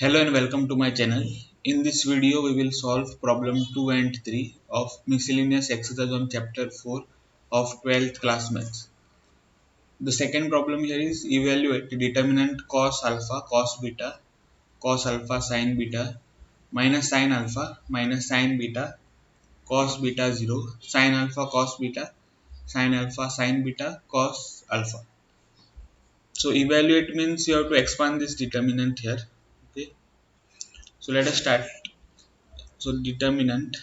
Hello and welcome to my channel. In this video we will solve problem 2 and 3 of miscellaneous exercise on chapter 4 of 12th class maths. The second problem here is evaluate determinant cos alpha sin beta minus sin beta cos beta 0 sin alpha sin beta cos alpha. So evaluate means you have to expand this determinant here. Okay. So let us start. So determinant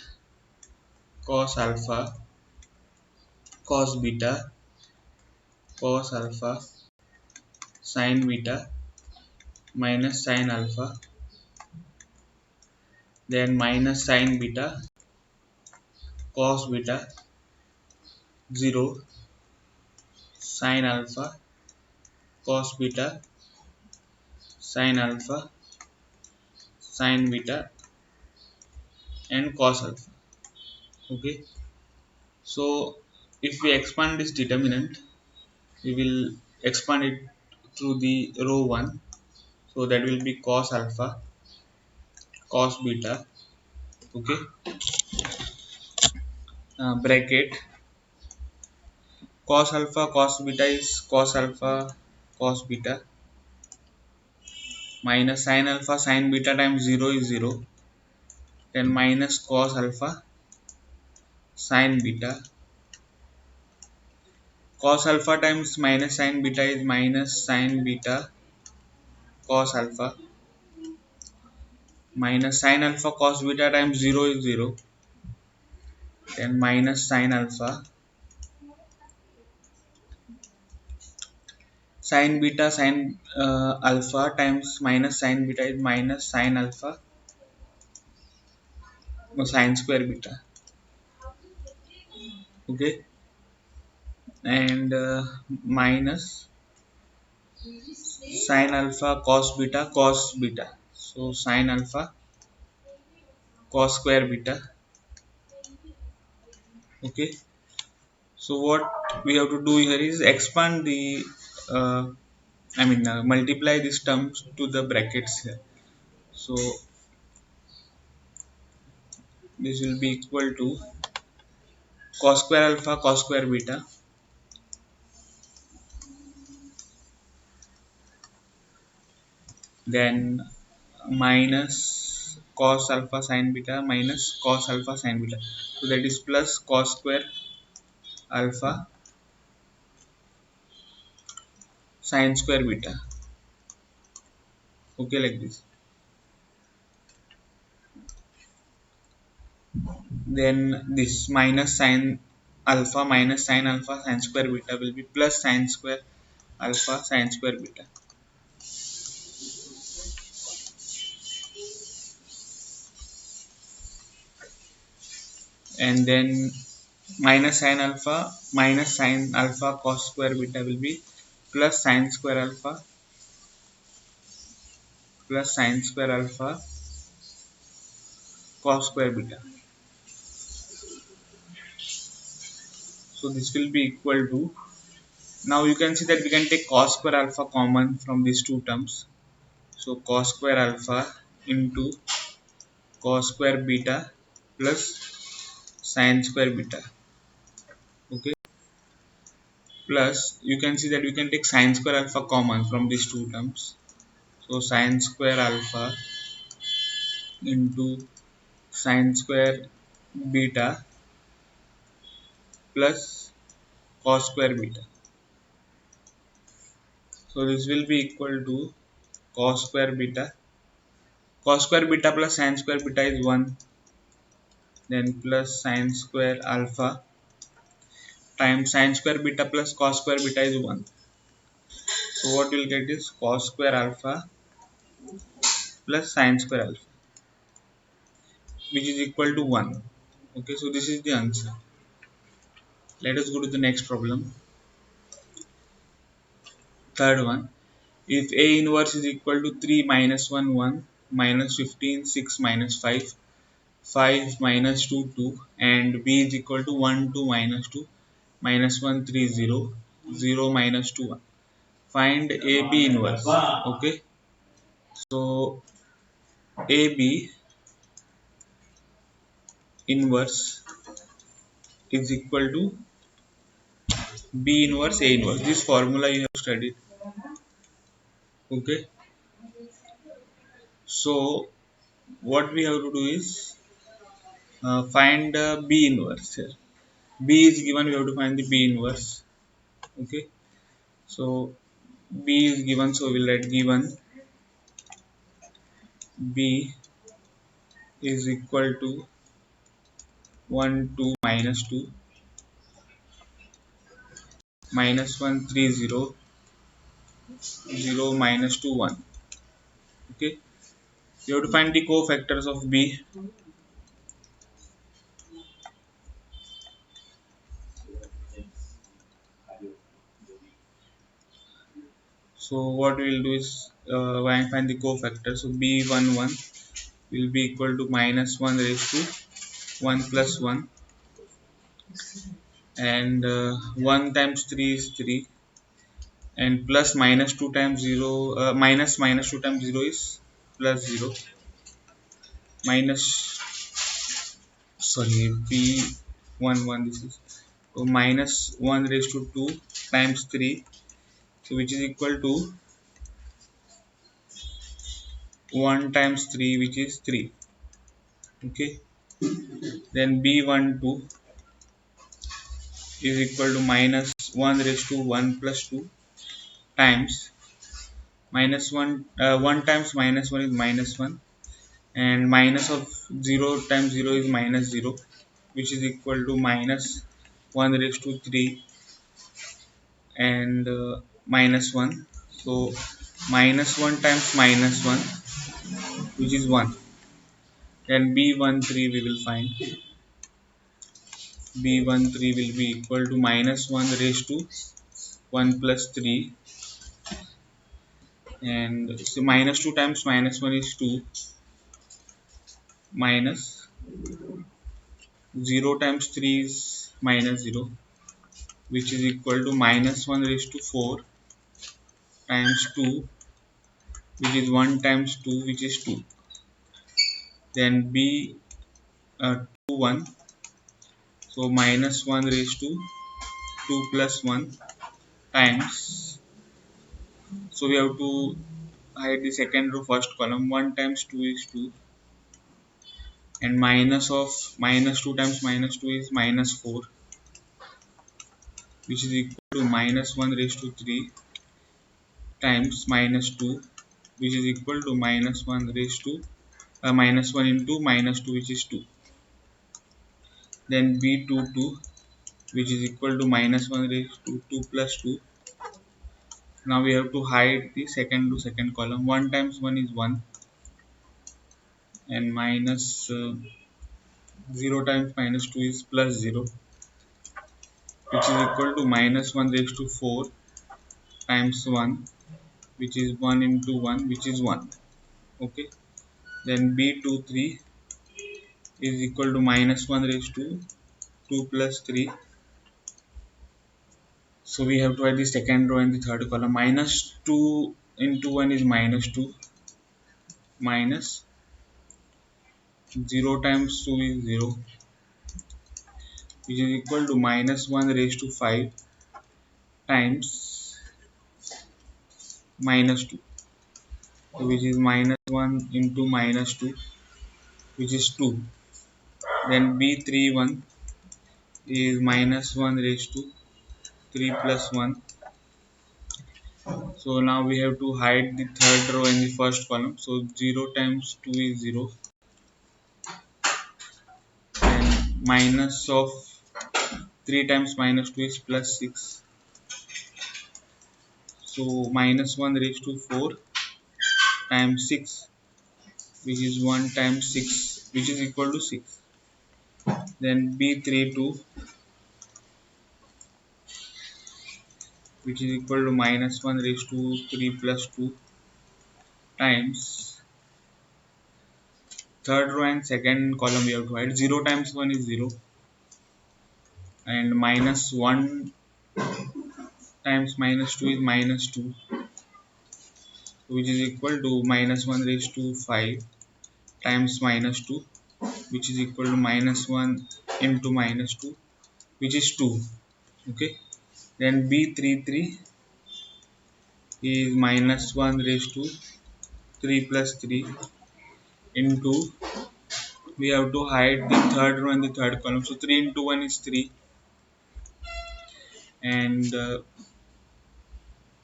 cos alpha cos beta cos alpha sin beta minus sin alpha, then minus sin beta cos beta 0 sin alpha cos beta sin alpha sin beta and cos alpha. Okay, so if we expand this determinant, we will expand it through the row 1, so that will be cos alpha cos beta. Okay, bracket cos alpha cos beta is cos alpha cos beta minus sin alpha sin beta times 0 is 0, then minus cos alpha sin beta. Cos alpha times minus sin beta is minus sin beta cos alpha minus sin alpha cos beta times 0 is 0, then minus sin alpha sin beta sin alpha times minus sin beta is minus sin alpha sin square beta. Okay, and minus sin alpha cos beta, so sin alpha cos square beta. Okay, so what we have to do here is expand the multiply these terms to the brackets here. So this will be equal to cos square alpha cos square beta, then minus cos alpha sin beta minus cos alpha sin beta, so that is plus cos square alpha sin square beta. Okay, like this. Then this minus sin alpha sin square beta will be plus sin square alpha sin square beta. And then minus sin alpha cos square beta will be plus sin square alpha cos square beta. So this will be equal to, now you can see that we can take cos square alpha common from these two terms, so cos square alpha into cos square beta plus sin square beta. Okay, plus you can see that we can take sin square alpha common from these two terms, so sin square alpha into sin square beta plus cos square beta. So this will be equal to cos square beta plus sin square beta is 1, then plus sin square alpha times sin square beta plus cos square beta is 1. So what we'll get is cos square alpha plus sin square alpha, which is equal to 1. Okay, so this is the answer. Let us go to the next problem. Third one. If A inverse is equal to 3 minus 1 1 minus 15 6 minus 5 5 minus 2 2 and B is equal to 1 2 minus 2 minus 1 3 0 0 minus 2 1, find AB inverse. Okay, so AB inverse is equal to B inverse A inverse. This formula you have studied. Okay. So what we have to do is find B inverse here. B is given, we have to find the B inverse. Okay. So B is given, so we'll write given B is equal to 1 2 minus 2 minus 1 3 0 0 minus 2 1. Okay. You have to find the cofactors of B. So what we will do is find the cofactor. So B11 will be equal to minus 1 raised to 1 plus 1, and 1 times 3 is 3, and plus minus 2 times 0 minus 2 times 0 is plus 0, minus, sorry, B11 this is, so minus 1 raised to 2 times 3, so which is equal to 1 times 3, which is 3. Okay. Then B12 is equal to minus 1 raised to 1 plus 2 times minus 1, 1 times minus 1 is minus 1, and minus of 0 times 0 is minus 0, which is equal to minus 1 raised to 3 and minus 1. So minus 1 times minus 1, which is 1. Then B13 we will find. B13 will be equal to minus 1 raised to 1 plus 3, and so minus 2 times minus 1 is 2, minus 0 times 3 is minus 0, which is equal to minus 1 raised to 4 times 2, which is 1 times 2, which is 2. Then B 2 1, so minus 1 raised to 2 plus 1 times, so we have to hide the second row first column. 1 times 2 is 2, and minus of minus 2 times minus 2 is minus 4, which is equal to minus 1 raised to 3 times minus 2, which is equal to minus 1 raised to minus 1 into minus 2, which is 2. Then B22, which is equal to minus 1 raised to 2 plus 2. Now we have to hide the second to second column. 1 times 1 is 1, and minus 0 times minus 2 is plus 0, which is equal to minus 1 raised to 4 times 1, which is 1 into 1, which is 1. Okay. Then B23 is equal to minus 1 raised to 2 plus 3. So we have to add the second row and the third column. Minus 2 into 1 is minus 2, minus 0 times 2 is 0, which is equal to minus 1 raised to 5 times minus 2, so which is minus 1 into minus 2, which is 2. Then B31 is minus 1 raised to 3 plus 1. So now we have to hide the third row and the first column. So 0 times 2 is 0, then minus of 3 times minus 2 is plus 6. So minus 1 raised to 4 times 6, which is 1 times 6, which is equal to 6. Then B32, which is equal to minus 1 raised to 3 plus 2 times third row and second column we have to hide. 0 times 1 is 0, and minus 1 times minus 2 is minus 2, which is equal to minus 1 raised to 5 times minus 2, which is equal to minus 1 into minus 2, which is 2. Okay, then B33 is minus 1 raised to 3 plus 3 into, we have to hide the third row and the third column, so 3 into 1 is 3, and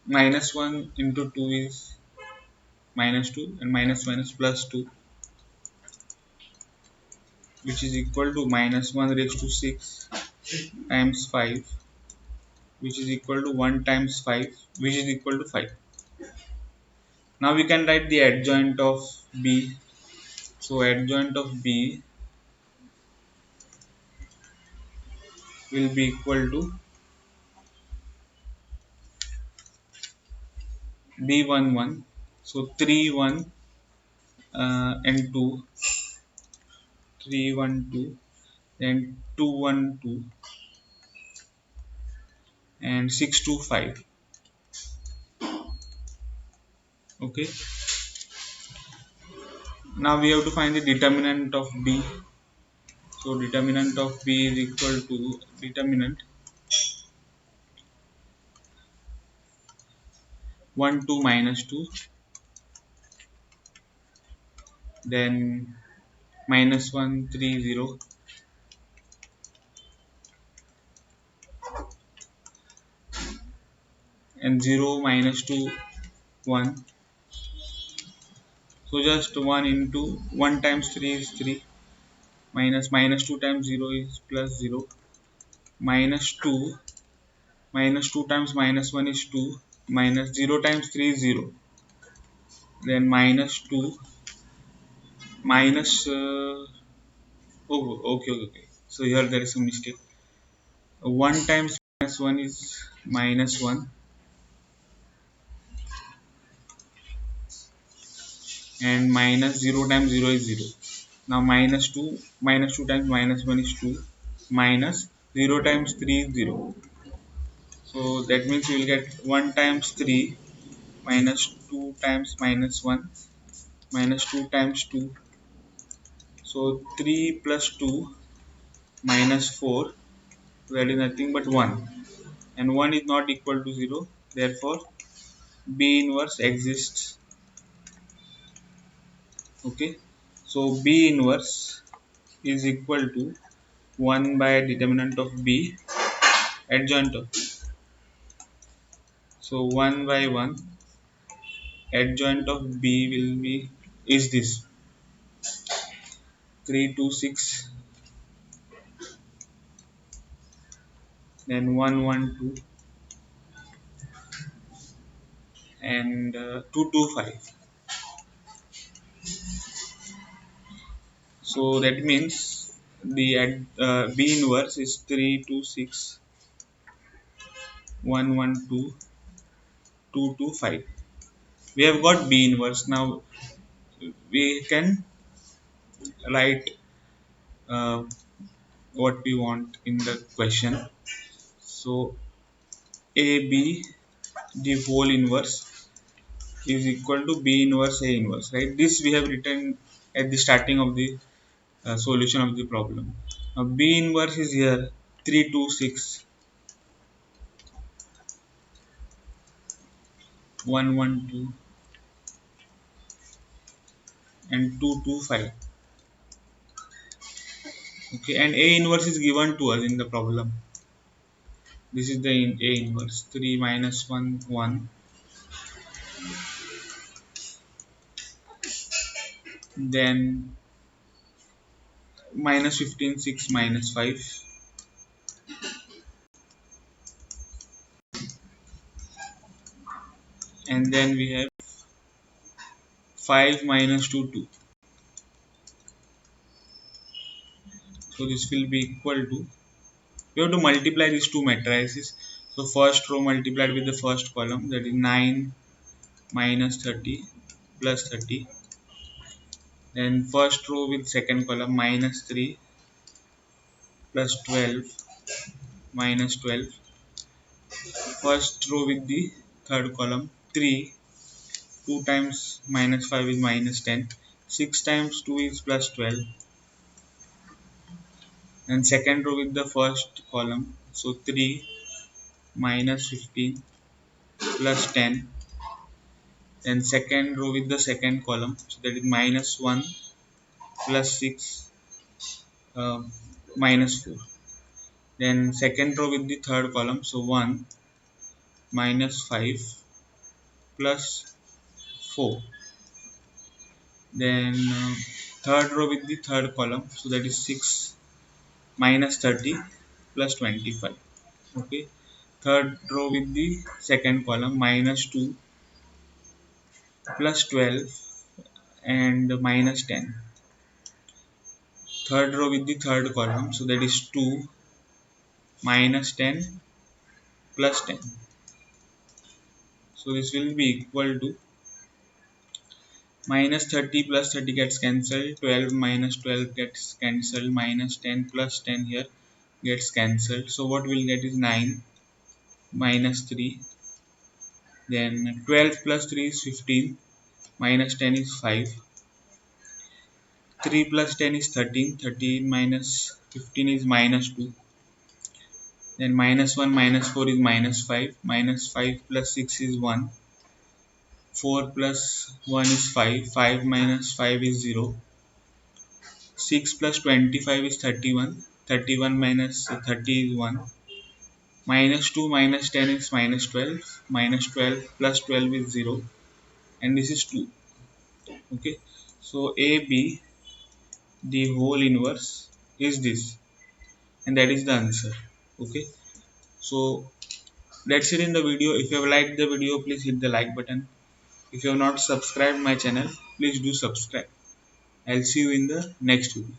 minus 1 into 2 is minus 2, and minus minus plus 2, which is equal to minus 1 raised to 6 times 5, which is equal to 1 times 5, which is equal to 5. Now we can write the adjoint of B. So adjoint of B will be equal to B11, so 3 1 and 2, 3 1 2, then 2 1 2, and 6 2 5. Okay, now we have to find the determinant of B. So determinant of B is equal to determinant 1 2 minus 2, then minus 1 3 0, and 0 minus 2 1. So just 1 into 1 times 3 is 3, minus 2 times 0 is plus 0, minus 2, minus 2 times minus 1 is 2, minus 0 times 3 is 0, then minus 2 minus okay, so here there is a mistake. 1 times minus 1 is minus 1, and minus 0 times 0 is 0. Now minus 2 times minus 1 is 2, minus 0 times 3 is 0. So that means we will get 1 times 3 minus 2 times minus 1 minus 2 times 2. So 3 plus 2 minus 4, that is nothing but 1, and 1 is not equal to 0, therefore B inverse exists. Okay, so B inverse is equal to 1 by determinant of B adjoint of, so 1 by 1 adjoint of B will be, is this 3 2 6, then 1 1 2, and 2 2 5. So that means the B inverse is 3 2 6 1 1 2 2 2 5. We have got B inverse. Now we can write uh, what we want in the question. So AB, the whole inverse, is equal to B inverse A inverse, right? This we have written at the starting of the solution of the problem. Now B inverse is here 3 2 6 1 1 2 and 2 2 5. Okay, and A inverse is given to us in the problem. This is the A inverse 3 minus 1 1, then minus 15 6 minus 5, and then we have 5 minus 2 2. So this will be equal to, we have to multiply these two matrices. So first row multiplied with the first column, that is 9 minus 30 plus 30, then first row with second column minus 3 plus 12 minus 12, first row with the third column 3, 2 times minus 5 is minus 10, 6 times 2 is plus 12, and second row with the first column, so 3 minus 15 plus 10, then second row with the second column, so that is minus 1 plus 6 uh, minus 4, then second row with the third column, so 1 minus 5 plus 4, then third row with the third column, so that is 6 minus 30 plus 25. Okay, third row with the second column, minus 2 plus 12 and minus 10. Third row with the third column, so that is 2 minus 10 plus 10. So this will be equal to minus 30 plus 30 gets cancelled, 12 minus 12 gets cancelled, minus 10 plus 10 here gets cancelled. So what we'll get is 9 minus 3, then 12 plus 3 is 15, minus 10 is 5, 3 plus 10 is 13, 13 minus 15 is minus 2, then minus 1 minus 4 is minus 5, minus 5 plus 6 is 1, 4 plus 1 is 5, 5 minus 5 is 0, 6 plus 25 is 31, 31 minus 30 is 1, minus 2 minus 10 is minus 12, minus 12 plus 12 is 0, and this is 2. Okay, so AB, the whole inverse, is this, and that is the answer. Okay, so that's it in the video. If you have liked the video, please hit the like button. If you have not subscribed my channel, please do subscribe. I'll see you in the next video.